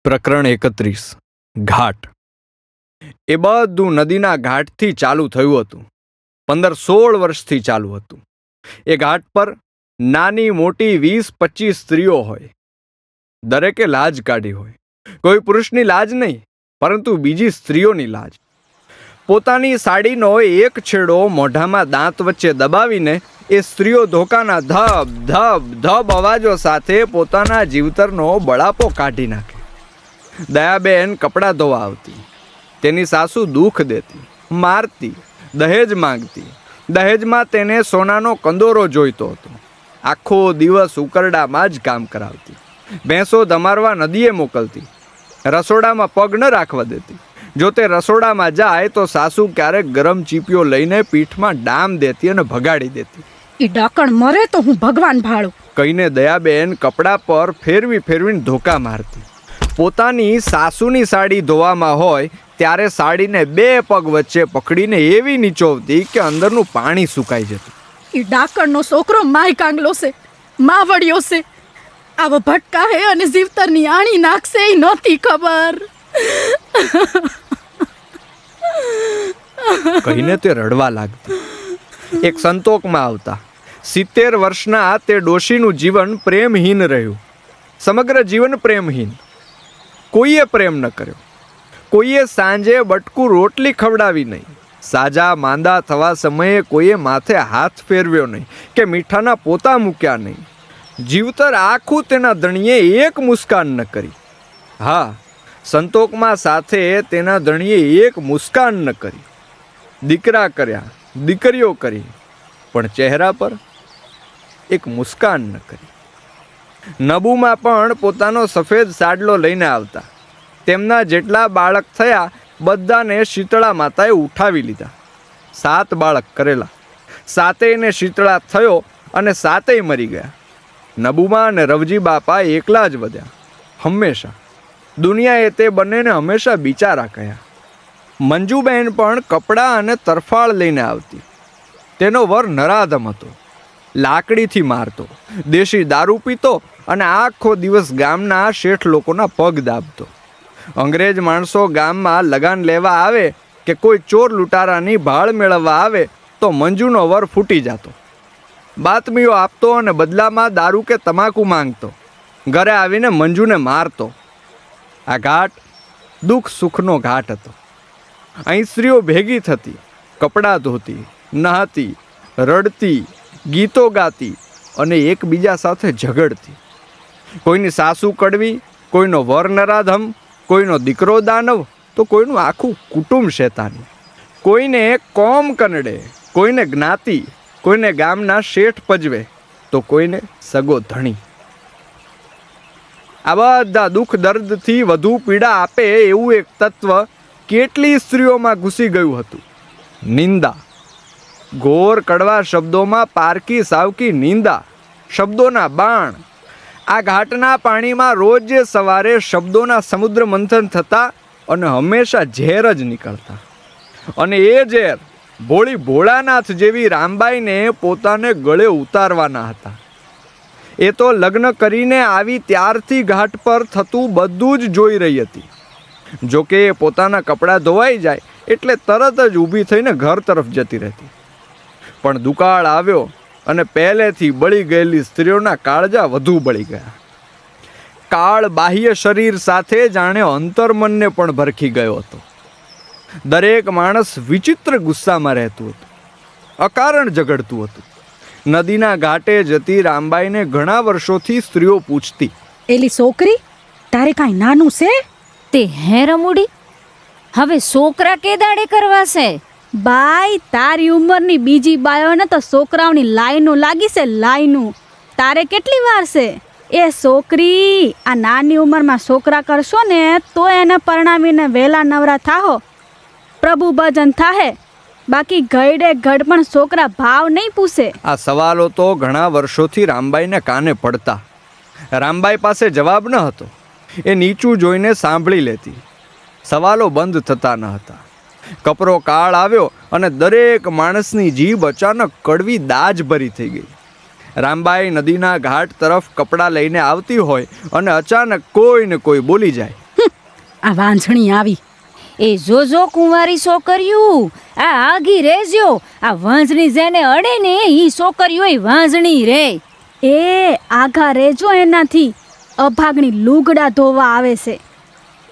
પ્રકરણ 31 ઘાટ. એ બધું નદીના ઘાટથી ચાલુ થયું હતું. 15-16 વર્ષથી ચાલુ હતું. એ ઘાટ પર નાની મોટી 20-25 સ્ત્રીઓ હોય. દરેકે લાજ કાઢી હોય. કોઈ પુરુષની લાજ નહીં, પરંતુ બીજી સ્ત્રીઓની લાજ. પોતાની સાડીનો એક છેડો મોઢામાં દાંત વચ્ચે દબાવીને એ સ્ત્રીઓ ધોકાના ધબ ધબ ધબ અવાજો સાથે પોતાના જીવતરનો બળાપો કાઢી નાખે. દયાબેન કપડાં ધોવા આવતી. તેની સાસુ દુઃખ દેતી, મારતી, દહેજ માંગતી. દહેજમાં તેને સોનાનો કંદોરો જોઈતો હતો. આખો દિવસ ઉકરડામાં જ કામ કરાવતી. ભેંસો ધમારવા નદીએ મોકલતી. રસોડામાં પગ ન રાખવા દેતી. જો તે રસોડામાં જાય તો સાસુ ક્યારેક ગરમ ચીપીઓ લઈને પીઠમાં ડામ દેતી અને ભગાડી દેતી. ઈ ડાકણ મરે તો હું ભગવાન ભાળું કહીને દયાબેન કપડા પર ફેરવીને ધોકા મારતી. પોતાની સાસુની સાડી ધોવામાં હોય ત્યારે સાડીને 2 પગ વચ્ચે પકડીને એવી નીચોવતી કે અંદરનું પાણી સુકાઈ જતું. ઈ ડાકણનો છોકરો માય કાંગલો છે, માવડિયો છે. આવો ભટકા હે અને જીવતરની આણી નાખશે એ નહોતી ખબર. કહીને તે રડવા લાગતી. એક સંતોકમાં આવતા. 70 વર્ષના તે ડોશીનું જીવન પ્રેમહીન રહ્યું. સમગ્ર જીવન પ્રેમહીન. કોઈએ પ્રેમ ન કર્યો. કોઈએ સાંજે બટકું રોટલી ખવડાવી નહીં. સાજા માંદા થવા સમયે કોઈએ માથે હાથ ફેરવ્યો નહીં કે મીઠાના પોતા મૂક્યા નહીં. જીવતર આખું તેના ધણીએ એક મુસ્કાન ન કરી. હા, સંતોકમાં સાથે તેના ધણીએ એક મુસ્કાન ન કરી. દીકરા કર્યા, દીકરીઓ કરી, પણ ચહેરા પર એક મુસ્કાન ન કરી. નબુમાં પણ પોતાનો સફેદ સાડલો લઈને આવતા. તેમના જેટલા બાળક થયા બધાને શીતળા માતાએ ઉઠાવી લીધા. 7 બાળક કરેલા. 7યને શીતળા થયો અને 7ય મરી ગયા. નબુમાં અને રવજી બાપા એકલા જ વધ્યા. હંમેશા દુનિયાએ તે બંનેને હંમેશા બિચારા કહ્યા. મંજુબેન પણ કપડાં અને તરફાળ લઈને આવતી. તેનો વર નરાધમ હતો. લાકડીથી મારતો, દેશી દારૂ પીતો અને આખો દિવસ ગામના શેઠ લોકોના પગ દાબતો. અંગ્રેજ માણસો ગામમાં લગાન લેવા આવે કે કોઈ ચોર લૂંટારાની ભાળ મેળવવા આવે તો મંજુનો વર ફૂટી જતો. બાતમીઓ આપતો અને બદલામાં દારૂ કે તમાકુ માંગતો. ઘરે આવીને મંજુને મારતો. આ ઘાટ દુઃખ સુખનો ઘાટ હતો. અહીં સ્ત્રીઓ ભેગી થતી, કપડાં ધોતી, નહાતી, રડતી, ગીતો ગાતી અને એકબીજા સાથે ઝઘડતી. કોઈની સાસુ કડવી, કોઈનો વર નરાધમ, કોઈનો દીકરો દાનવ તો કોઈનું આખું કુટુંબ શેતાની. કોઈને કોમ કનડે, કોઈને જ્ઞાતિ, કોઈને ગામના શેઠ પજવે તો કોઈને સગો ધણી. આ બધા દુઃખ દર્દથી વધુ પીડા આપે એવું એક તત્વ કેટલી સ્ત્રીઓમાં ઘૂસી ગયું હતું. નિંદા. ઘોર કડવા શબ્દોમાં પારકી સાવકી નિંદા. શબ્દોના બાણ. આ ઘાટના પાણીમાં રોજ સવારે શબ્દોના સમુદ્ર મંથન થતા અને હંમેશા ઝેર જ નીકળતા. અને એ ઝેર ભોળી ભોળાનાથ જેવી રામબાઈને પોતાને ગળે ઉતારવાના હતા. એ તો લગ્ન કરીને આવી ત્યારથી ઘાટ પર થતું બધું જ જોઈ રહી હતી. જોકે એ પોતાના કપડાં ધોવાઈ જાય એટલે તરત જ ઊભી થઈને ઘર તરફ જતી રહેતી. પણ દુકાળ આવ્યો અને પહેલેથી બળી ગયેલી સ્ત્રીઓના કાળજા વધુ બળી ગયા. કાળ બાહ્ય શરીર સાથે જાણે અંતર્મનને પણ ભરખી ગયો હતો. દરેક માણસ વિચિત્ર ગુસ્સામાં રહેતું હતું. અકારણ ઝઘડતું હતું. નદીના ઘાટે જતી રામબાઈને ઘણા વર્ષોથી સ્ત્રીઓ પૂછતી, એલી છોકરી તારે કાંઈ નાનું છે? તે હે રમુડી, હવે છોકરા કે દાડે કરવા છે? બાઈ, તારી ઉંમરની બીજી બાયોને તો છોકરાઓની લાઈનો લાગી છે, લાઈનું. તારે કેટલી વાર છે? એ છોકરી, આ નાની ઉંમરમાં છોકરા કરશો ને તો એને પરણાવીને વહેલા નવરા થાહો, પ્રભુ ભજન થાહે. બાકી ઘડે ઘડ પણ છોકરા ભાવ નહીં પૂછે. આ સવાલો તો ઘણા વર્ષોથી રામબાઈને કાને પડતા. રામબાઈ પાસે જવાબ ન હતો. એ નીચું જોઈને સાંભળી લેતી. સવાલો બંધ થતા ન હતા. કપરો કાળ આવ્યો અને દરેક માણસની જીભ અચાનક કડવી દાજ ભરી થઈ ગઈ. રામબાઈ નદીના ઘાટ તરફ કપડાં લઈને આવતી હોય અને અચાનક કોઈ ને કોઈ બોલી જાય, આ વાંઝણી આવી. એ જોજો કુંવારી છોકરીયું, આ આગી રેજો. આ વાંઝણી જેને અડે ને ઈ છોકરીઓ વાંઝણી રે. એ આઘા રેજો એનાથી, અભાગણી લુગડા ધોવા આવે છે.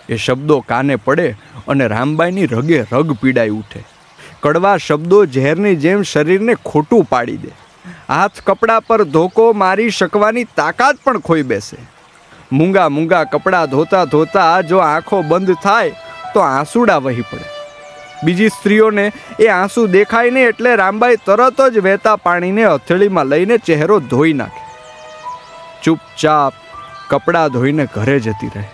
એ શબ્દો કાને પડે અને રામબાઈની રગે રગ પીડાઈ ઉઠે. કડવા શબ્દો ઝેરની જેમ શરીરને ખોટું પાડી દે. હાથ કપડા પર ધોકો મારી શકવાની તાકાત પણ ખોઈ બેસે. મૂંગા મૂંગા કપડાં ધોતા ધોતા જો આંખો બંધ થાય તો આંસુડા વહી પડે. બીજી સ્ત્રીઓને એ આંસુ દેખાય ને એટલે રામબાઈ તરત જ વહેતા પાણીને હથેળીમાં લઈને ચહેરો ધોઈ નાખે. ચૂપચાપ કપડાં ધોઈને ઘરે જતી રહે.